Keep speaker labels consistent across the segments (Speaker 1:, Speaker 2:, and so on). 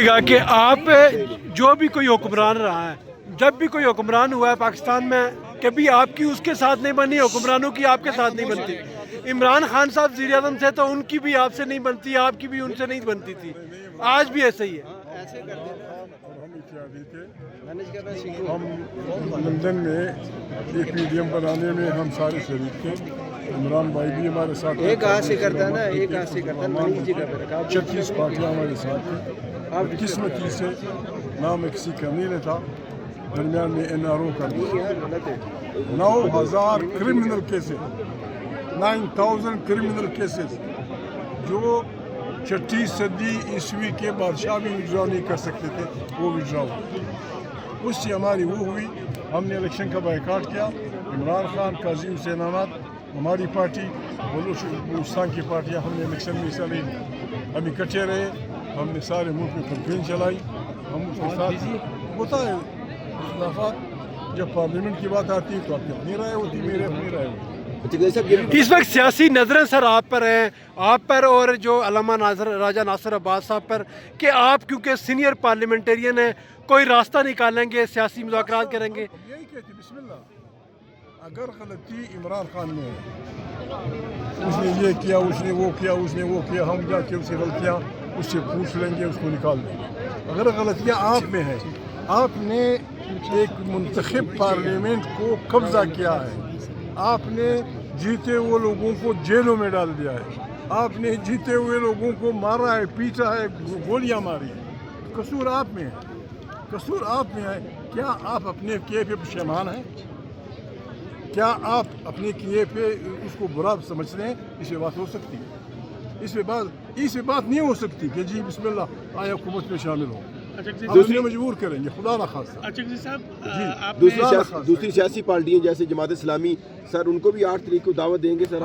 Speaker 1: کہ آپ جو بھی کوئی حکمران رہا ہے، جب بھی کوئی حکمران ہوا ہے پاکستان میں، کبھی آپ کی اس کے ساتھ نہیں بنی، حکمرانوں کی آپ کے ساتھ نہیں بنتی۔ عمران خان صاحب وزیر اعظم تھے تو ان کی بھی آپ سے نہیں بنتی، آپ کی بھی ان سے نہیں بنتی تھی، آج بھی ایسا ہی ہے۔
Speaker 2: ہم لندن میں ایک میڈیم بنانے میں ہم سارے شریک تھے، عمران بھائی بھی ہمارے ساتھ،
Speaker 3: ایک ہاتھ سے کرتا ہے نا، ایک ہاتھ سے کرتا ہے،
Speaker 2: 36 پارٹیاں ہمارے ساتھ تھیں۔ قسمتی سے نام کسی کا نہیں تھا، درمیان میں NRO کا 9,000 کرمنل کیسز، 9,000 کرمنل کیسز جو 36 صدی عیسوی کے بادشاہ بھی وڈرا نہیں کر سکتے تھے، وہ وڈرا ہوئے۔ اس سے ہماری وہ ہوئی، ہم نے الیکشن کا بائیکاٹ کیا۔ عمران خان، قاضی حسین احمد، ہماری پارٹی، بلوچستان کی پارٹیاں، ہم نے الیکشن میں حصہ نہیں لیا، ہم اکٹھے رہے، ہم نے سارے ملک میں کمپین چلائی، ہم اس کے ساتھ ہوتا ہے اختلافات، جب پارلیمنٹ کی بات آتی ہے تو آپ کی اپنی رائے ہوتی، میرے اپنی رائے ہوتی۔
Speaker 1: اس وقت سیاسی نظریں سر آپ پر ہیں، آپ پر اور جو علامہ راجہ ناصر عباس صاحب پر، کہ آپ کیونکہ سینئر پارلیمنٹرین ہیں، کوئی راستہ نکالیں گے، سیاسی مذاکرات کریں گے۔
Speaker 2: یہی کہتے بسم اللہ، اگر غلطی عمران خان میں ہے، اس نے یہ کیا، اس نے وہ کیا، اس نے وہ کیا، ہم جا کے اس کی غلطیاں اس سے پوچھ لیں گے، اس کو نکال دیں گے۔ اگر غلطیاں آپ میں ہیں، آپ نے ایک منتخب پارلیمنٹ کو قبضہ کیا ہے، آپ نے جیتے ہوئے لوگوں کو جیلوں میں ڈال دیا ہے، آپ نے جیتے ہوئے لوگوں کو مارا ہے، پیٹا ہے، گولیاں ماری ہیں، قصور آپ میں ہے، قصور آپ میں ہے۔ کیا آپ اپنے کیے پہ پشیمان ہیں؟ کیا آپ اپنے کیے پہ اس کو برا سمجھتے ہیں؟ اس پہ بات ہو سکتی ہے، اس پہ بات نہیں ہو سکتی کہ جی بسم اللہ آئے حکومت میں شامل ہو، دوسرے مجبور کریں گے، خدا نہ خاصہ۔
Speaker 3: دوسری سیاسی پارٹیاں جیسے جماعت اسلامی، سر ان کو بھی 8 تاریخ کو دعوت دیں گے سر؟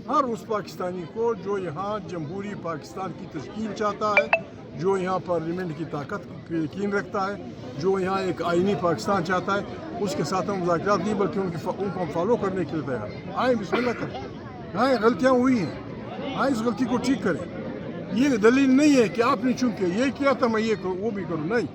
Speaker 2: ہر اس پاکستانی کو جو یہاں جمہوری پاکستان کی تشکیل چاہتا ہے، جو یہاں پارلیمنٹ کی طاقت پہ یقین رکھتا ہے، جو یہاں ایک آئینی پاکستان چاہتا ہے، اس کے ساتھ ہم مذاکرات نہیں بلکہ ان کو ہم فالو کرنے کے لیے تیار ہیں۔ آئیں بسم اللہ کریں، آئیں غلطیاں ہوئی ہیں، آئیں اس غلطی کو ٹھیک کریں۔ یہ دلیل نہیں ہے کہ آپ نے چونکہ یہ کیا تھا میں یہ کروں وہ بھی کروں، نہیں۔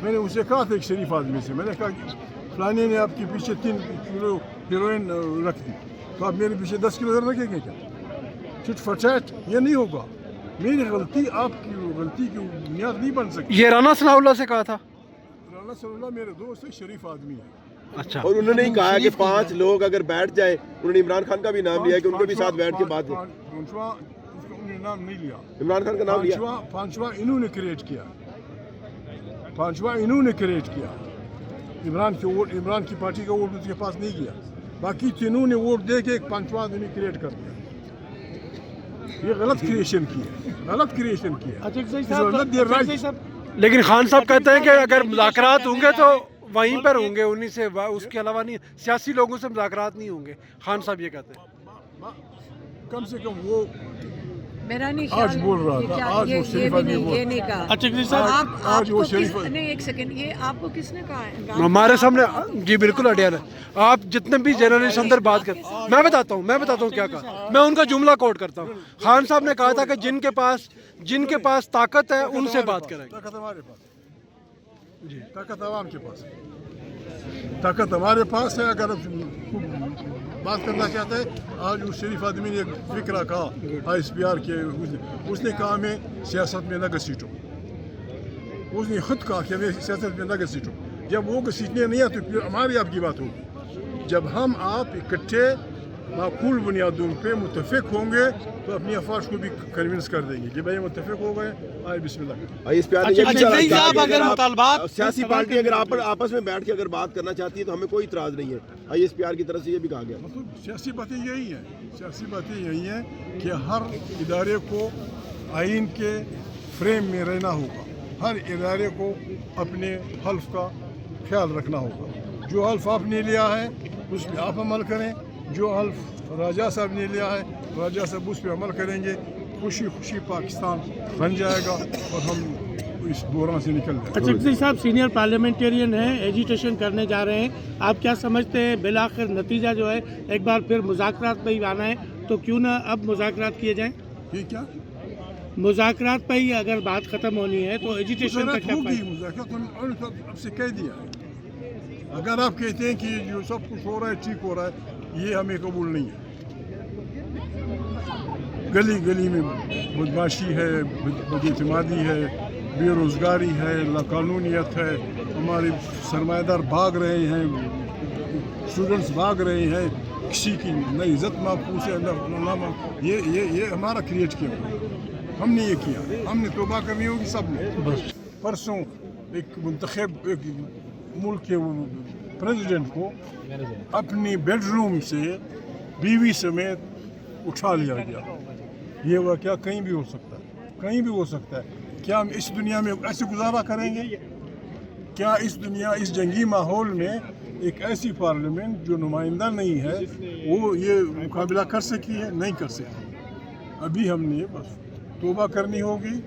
Speaker 2: میں نے اسے کہا تھا ایک شریف آدمی سے، میں نے کہا کہ فلانے نے آپ کے پیچھے 3 کلو ہیروئن رکھ دی، تو آپ میرے پیچھے 10 کلو ہیروئن رکھیں گے کیا؟ چٹ فچیٹ یہ نہیں ہوگا، میری غلطی آپ کی غلطی کی بنیاد نہیں بن سکتی۔
Speaker 1: یہ رانا ثناء اللہ سے کہا تھا؟
Speaker 2: رانا ثناء اللہ میرے دوست ہے، شریف آدمی ہے۔
Speaker 1: اچھا،
Speaker 3: اور انہوں نے کہا کہ 5 لوگ اگر بیٹھ جائے، انہوں نے عمران خان کا بھی نام لیا کہ ان کے بھی ساتھ بیٹھ کے بات ہے۔
Speaker 2: انہوں نے نام نہیں لیا،
Speaker 3: عمران خان کا نام لیا۔
Speaker 2: پانچواں انہوں نے کریٹ کیا، پانچواں انہوں نے کریٹ کیا۔ عمران کی پارٹی کا ووٹ اس کے پاس نہیں گیا، باقی تینوں نے ووٹ دے کے ایک 5واں آدمی کریٹ کر دیا۔ یہ غلط کریشن کی ہے، غلط کریشن کی ہے۔
Speaker 1: لیکن خان صاحب کہتے ہیں کہ اگر مذاکرات ہوں گے تو وہیں پر ہوں گے، انہی سے، اس کے علاوہ نہیں، سیاسی لوگوں سے مذاکرات نہیں ہوں گے، خان صاحب یہ کہتے ہیں۔
Speaker 2: کم سے کم وہ
Speaker 4: میرا نہیں
Speaker 2: آج بول رہا تھا، آج وہ شریف آدمی بول
Speaker 4: یہ نہیں کہا۔
Speaker 2: آج وہ شریف
Speaker 4: نہیں، ایک سیکنڈ، یہ آپ کو کس نے کہا ہے؟
Speaker 1: ہمارے سامنے جی بالکل اڈیال ہے، آپ جتنے بھی جرنلسٹ اندر بات کرتے ہیں، میں بتاتا ہوں کیا کہا، میں ان کا جملہ کوٹ کرتا ہوں۔ خان صاحب نے کہا تھا کہ جن کے پاس طاقت ہے ان سے بات کریں گے۔
Speaker 2: طاقت ہمارے پاس جی، طاقت عوام کے پاس ہے، طاقت ہمارے پاس ہے۔ اگر بات کرنا چاہتا ہے، آج اس شریف آدمی نے ایک فکرہ کہا ISPR کے، اس نے کہا ہمیں سیاست میں نہ گھسیٹو، اس نے خود کہا کہ ہمیں سیاست میں نہ گھسیٹو۔ جب وہ گھسیٹنے نہیں آتے پھر ہماری آپ کی بات ہوگی۔ جب ہم آپ اکٹھے معقول بنیادوں پہ متفق ہوں گے تو اپنی افواج کو بھی کنونس کر دیں گے کہ بھائی متفق ہو گئے، آئے بسم اللہ۔
Speaker 3: سیاسی پارٹی اگر آپس میں بیٹھ کے اگر بات کرنا چاہتی ہے تو ہمیں کوئی اعتراض نہیں ہے، ISPR کی طرف سے یہ بھی کہا گیا۔
Speaker 2: مطلب سیاسی باتیں یہی ہیں کہ ہر ادارے کو آئین کے فریم میں رہنا ہوگا، ہر ادارے کو اپنے حلف کا خیال رکھنا ہوگا۔ جو حلف آپ نے لیا ہے اس پہ آپ عمل کریں، جو حلف راجہ صاحب نے لیا ہے راجہ صاحب اس پہ عمل کریں گے، خوشی خوشی پاکستان بن جائے گا اور ہم اس بحران سے نکل جائیں گے۔
Speaker 5: چکزئی صاحب سینئر پارلیمنٹرین ہیں، ایجیٹیشن کرنے جا رہے ہیں، آپ کیا سمجھتے ہیں بالآخر نتیجہ جو ہے ایک بار پھر مذاکرات پہ ہی آنا ہے، تو کیوں نہ اب مذاکرات کیے جائیں؟
Speaker 2: یہ کیا
Speaker 5: मुज़ाकरात पर ही अगर बात ख़त्म होनी है तो एजिटेशन का क्या
Speaker 2: होगी
Speaker 5: फ़ायदा?
Speaker 2: मुज़ाकरात उन्होंने तो अब से कह दिया है। अगर आप कहते हैं कि जो सब कुछ हो रहा है ठीक हो रहा है, ये हमें कबूल नहीं है। गली गली में बदमाशी है, बदइतमादी है, बेरोज़गारी है, लाकानूनियत है, हमारे सरमाएदार भाग रहे हैं, स्टूडेंट्स भाग रहे हैं, किसी की न इज़्ज़त महफूज है न ये हमारा क्रिएट किया, हमने ये किया, हमने तौबा करनी होगी सब ने। बस परसों एक मुंतखब एक मुल्क के प्रेसिडेंट को अपनी बेडरूम से बीवी समेत उठा लिया गया। ये वाक़या कहीं भी हो सकता है, कहीं भी हो सकता है। क्या हम इस दुनिया में ऐसे गुजारा करेंगे? क्या इस दुनिया, इस जंगी माहौल में एक ऐसी पार्लियामेंट जो नुमाइंदा नहीं है वो ये मुकाबला कर सकी है? नहीं कर सकी। अभी हमने बस तौबा करनी होगी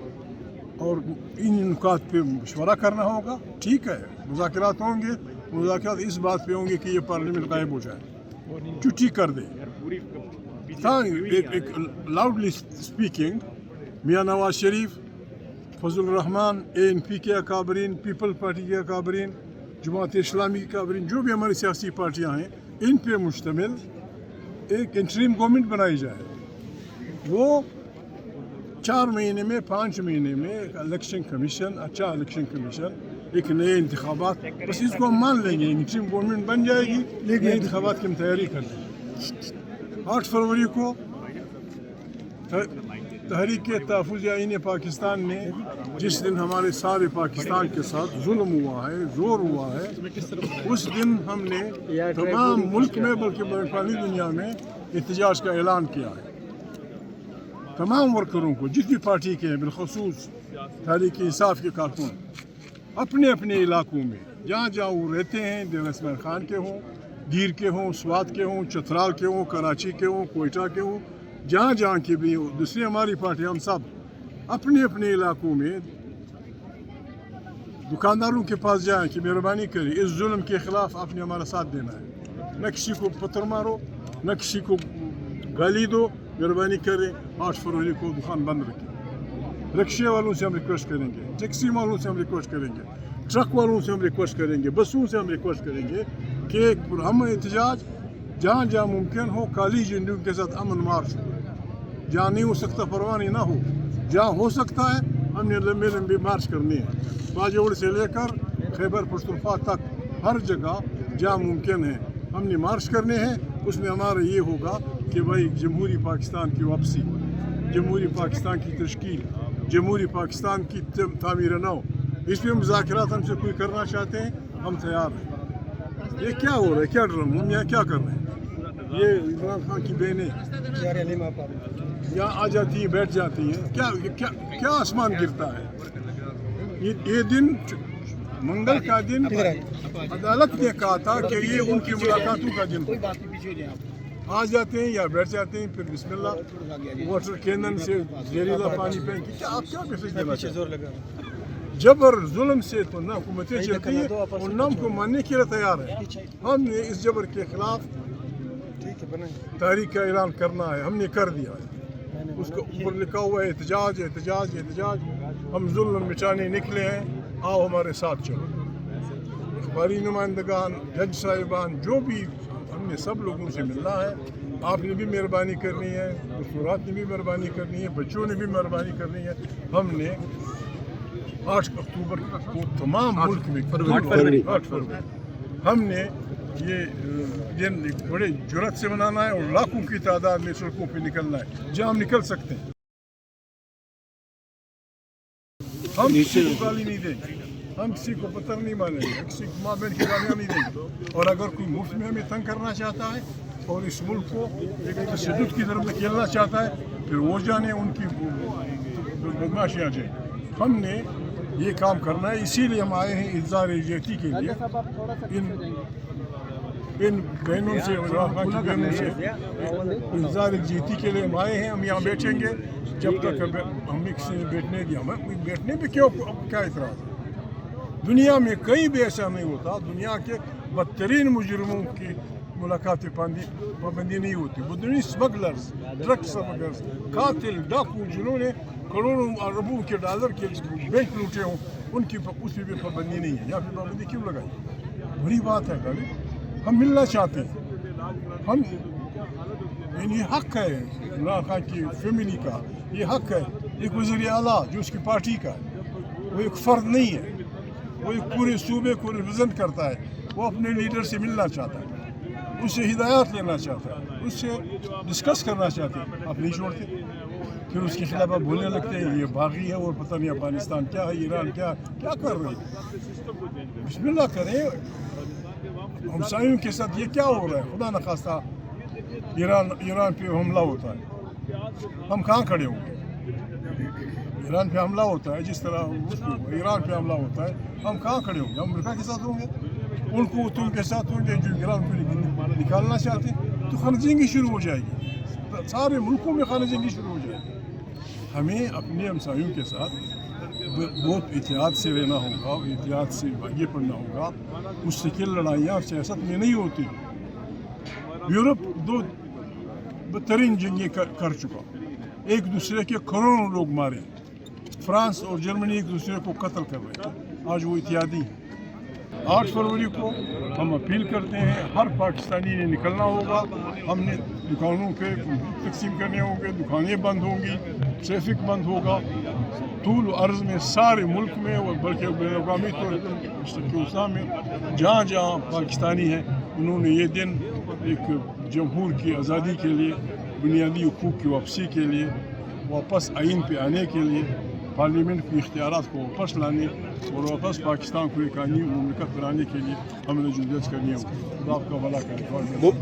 Speaker 2: और इन नुकात पे मशवरा करना होगा। ठीक है, मुज़ाकरात होंगे, मुज़ाकरात इस बात पे होंगे कि ये पार्लियामेंट गायब हो जाए, छुट्टी कर दे। एक लाउडली स्पीकिंग मियाँ नवाज शरीफ, फजल रहमान, ANP के अकाबरीन, पीपल पार्टी के अकाबरीन, जमात इस्लामी के अकाबरीन, जो भी हमारी सियासी पार्टियाँ हैं, इन पे मुश्तमिल एक इंटरिम गवर्नमेंट बनाई जाए। वो 4 महीने में, 5 महीने में एक इलेक्शन कमीशन, अच्छा इलेक्शन कमीशन, एक नए इंतखाबात, बस इसको हम मान लेंगे, इंटरिम गवर्नमेंट बन जाएगी, लेकिन इंतखाबात की हम तैयारी कर लेंगे। 8 फरवरी को तहरीक तहफ़्फ़ुज़ आईन पाकिस्तान ने जिस दिन हमारे सारे पाकिस्तान के साथ जुल्म हुआ है, जोर हुआ है, उस दिन हमने तमाम मुल्क में बल्कि पूरी दुनिया में एहतजाज का ऐलान किया है। तमाम वर्करों को, जिस भी पार्टी के हैं, बिलखसूस तहरीक इंसाफ के कारकुन, अपने अपने इलाकों में जहाँ जहाँ वो रहते हैं, देर इसमाइल खान के हों, गिर के हों, स्वात के हों, चतराल के हों, कराची के हों, कोयटा के हों, जहाँ जहाँ के भी हो, दूसरी हमारी पार्टी, हम सब अपने अपने इलाकों में दुकानदारों के पास जाएं कि मेहरबानी करें, इस जुल्म के ख़िलाफ़ आपने हमारा साथ देना है। न किसी को पत्थर मारो, न किसी को गाली दो, मेहरबानी करें 8 फरवरी को दुकान बंद रखें। रिक्शे वालों से हम रिक्वेस्ट करेंगे, टैक्सी वालों से हम रिक्वेस्ट करेंगे, ट्रक वालों से हम रिक्वेस्ट करेंगे, बसों से हम रिक्वेस्ट करेंगे कि पुरअमन एहतजाज जहाँ जहाँ मुमकिन हो, काली झंडियों के साथ अमन मार्च हो। जहाँ नहीं हो सकता परवानी ना हो, जहाँ हो सकता है हमने लंबे लंबे मार्च करने हैं, बाजोड़ से लेकर खैबर पख्तूनख्वा तक हर जगह जहाँ मुमकिन है हमने मार्च करने हैं। उसमें हमारा ये होगा कि भाई जमहूरी पाकिस्तान की वापसी, जमहूरी पाकिस्तान की तश्कील, जमहूरी पाकिस्तान की तामीर नौ, इस पर मुज़ाकरात हमसे कोई करना चाहते हैं, हम तैयार हैं। ये क्या हो रहा है, क्या ड्रामा, हम यहाँ क्या कर रहे हैं? ये इमरान खान की बहनें यहाँ आ जाती हैं, बैठ जाती हैं, क्या क्या क्या आसमान गिरता है। ये दिन मंगल का दिन अदालत ने कहा था कि ये उनकी मुलाकातों का दिन, आ जाते हैं या बैठ जाते हैं, फिर बिस्मिल्लाह वाटर कैनन से जहरीला पानी पहन के क्या आप क्या मैसेज देना चाहते हैं? जबर जुल्म से तो ना हुकूमतें चलती हैं और ना हमको मानने के लिए तैयार है। हमने इस जबर के खिलाफ तहरीक का ऐलान करना है, हमने कर दिया है। उसके ऊपर लिखा हुआ है एहतजाज एहतजाज एहतजाज। हम जुल्म मिटाने निकले हैं, आओ हमारे साथ चलो। अखबारी नुमाइंदगान, जज साहिबान, जो भी, हमने सब लोगों से मिलना है। आपने भी मेहरबानी करनी है, दस्तूरात ने भी मेहरबानी करनी है, बच्चों ने भी मेहरबानी करनी है। हमने 8 अक्टूबर को तमाम मुल्क में 8 फरवरी हमने ये दिन बड़े जुर्रत से मनाना है और लाखों की तादाद में सड़कों पे निकलना है, जहाँ हम निकल सकते हैं। हम किसी को गाली नहीं देंगे, हम किसी को पत्थर नहीं मारेंगे, किसी को माँ बहन की गालियाँ नहीं देंगे। और अगर कोई मुफ्त में हमें तंग करना चाहता है और इस मुल्क को एक तशद्दुद की तरफ धकेलना चाहता है, फिर वो जाने, उनकी बदमाशियाँ जाए। हमने ये काम करना है, इसीलिए हम आए हैं इज़हार यकजहती के लिए। इन बहनों से, इमरान खान की बहनों से इज़हार यकजहती के लिए हम आए हैं। हम यहाँ बैठेंगे जब तक हमें किसी ने बैठने दिया। हमें बैठने पे क्या इतराज़ है? दुनिया में कहीं भी ऐसा नहीं होता। दुनिया के बदतरीन मुजरिमों की मुलाकात पाबंदी नहीं होती। बदतरीन स्मगलर्स, ड्रग स्मगलर्स, कातिल, डाकू, जिन्होंने करोड़ों अरबों के डॉलर के बैंक लूटे हों, उनकी उस पर भी पाबंदी नहीं है, या फिर पाबंदी क्यों लगाई? बड़ी बात है गाड़ी, हम मिलना चाहते हैं, हम ये हक है इमरान खान की फैमिली का, ये हक है एक वज़ीर आला जो उसकी पार्टी का है, वो एक फ़र्द नहीं है, वो एक पूरे सूबे को रिप्रेजेंट करता है, वो अपने लीडर से मिलना चाहता है, उससे हिदायत लेना चाहता है, उससे डिस्कस करना चाहते हैं, आप नहीं छोड़ते, फिर उसके खिलाफ आप बोलने लगते हैं ये बागी है और पता नहीं अफगानिस्तान क्या है, ईरान क्या क्या कर रहे हैं। बिस्मिल्लाह करें, हमसायों के साथ ये क्या हो रहा है? खुदा न खास्ता ईरान पे हमला होता है, हम कहाँ खड़े होंगे? ईरान पे हमला होता है, जिस तरह ईरान पे हमला होता है, हम कहाँ खड़े होंगे? हम अमेरिका के साथ होंगे, उनको तुम के साथ होंगे जो ईरान को निकालना चाहते हैं, तो खानजंगी शुरू हो जाएगी, सारे मुल्कों में खानजंगी शुरू हो जाएगी। हमें अपने हमसायों के साथ बहुत एहतियात से रहना होगा, एहतियात से आगे बढ़ना होगा। मुस्तकिल लड़ाइयाँ सियासत में नहीं होती। यूरोप दो बदतरीन जंगें कर चुका, एक दूसरे के करोड़ों लोग मारे, फ्रांस और जर्मनी एक दूसरे को कत्ल कर रहे थे, आज वो इत्यादि हैं। 8 फरवरी को हम अपील करते हैं, हर पाकिस्तानी ने निकलना होगा, हमने दुकानों पे तकसीम करने होंगे, दुकानें बंद होंगी, ट्रैफिक बंद होगा, तूल अर्ज़ में सारे मुल्क में और बल्कि बैनुल-अक़वामी तौर पर में जहाँ जहाँ पाकिस्तानी हैं, उन्होंने ये दिन एक जमहूर की आज़ादी के लिए, बुनियादी हुकूक की वापसी के लिए, वापस आइन पे आने के लिए, पार्लियामेंट के इख्तियारात को वापस लाने और वापस पाकिस्तान को एक आईनी मुमलिकत बनाने के लिए हमें जद्दोजहद करनी होगी। खुदा आपका भला करे।